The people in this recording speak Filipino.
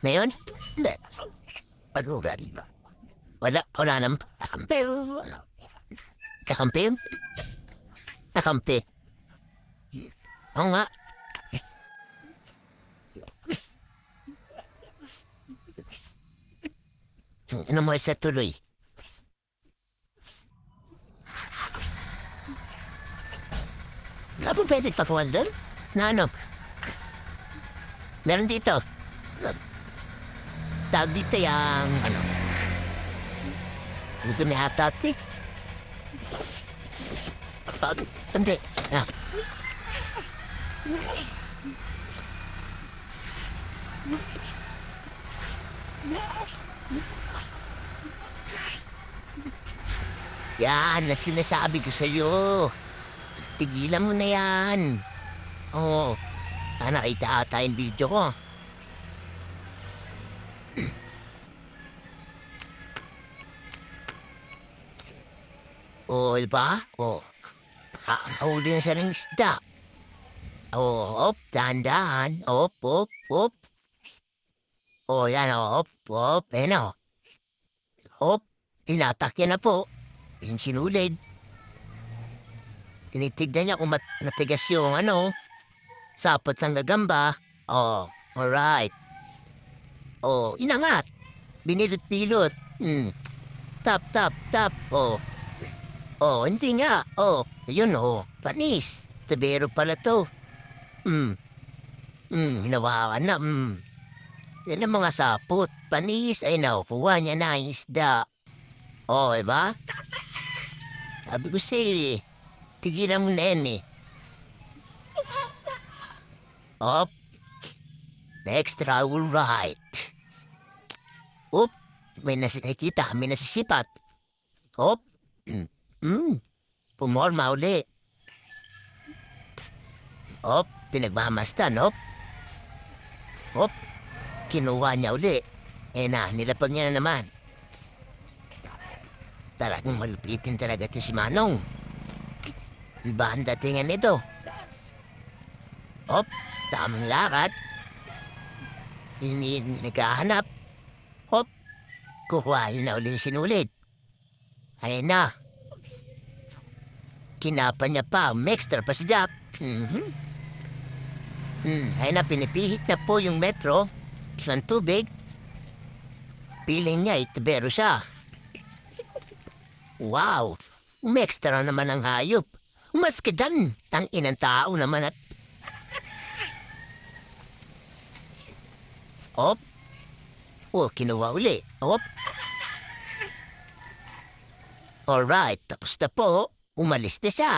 Ngayon? Hindi. Pag-ulan. Wala naman. Kakampi. Kakampi? Kakampi. Oo nga. Ano mo sa tuloy? Wala po pwede patuwan doon? Na ano? Meron dito. Tawag dito yung ano? Gusto may hatati? Hindi. Ah. Yan, na sinasabi ko sa'yo. Tigilan mo na yan. Oo. Sana kita ata yung video ko. Oo, diba? Oo. Huli na siya ng isda. Oo, op, dahan-dahan. Op, op, op. Oo, yan, op, op. Ayan o. Op, tinatak yan na po. Yung sinulid. Tinitignan niya kung natigas yung ano, sapot ng gagamba. Oh, alright. Oh, inangat. Binilot-pilot. Tap, tap, tap. Oh. Oh, hindi nga. Oh, yun oh. Panis. Tabero pala to. Hinawakan na. Yan ang mga sapot. Panis ay naupuan niya na ang isda. Oh, diba? Sabi ko sa'yo eh. Tigilan mo na yan eh. Op. Next try will right. Op. May nakikita. May nasisipat. Op. Pumorma uli. Op. Pinagmamastan. Op. Op. Kinuha niya uli. Eh na, nilapag niya na naman. Talagang malupitin talaga ito si Manong. Iba ang datingan nito. Hop, tamang lakad. Naghahanap. Hop, kukuhain na uli sinulid. Ayun na. Kinapa niya pa, extra pa si Jack. Ayun na, pinipihit na po yung metro. Isang tubig. Piling niya, itibero siya. Wow, extra naman ang hayop. Maski dan, ang inang tao naman at... Op. Oh, kinuha uli. Op. Alright, tapos na po. Umalis na siya.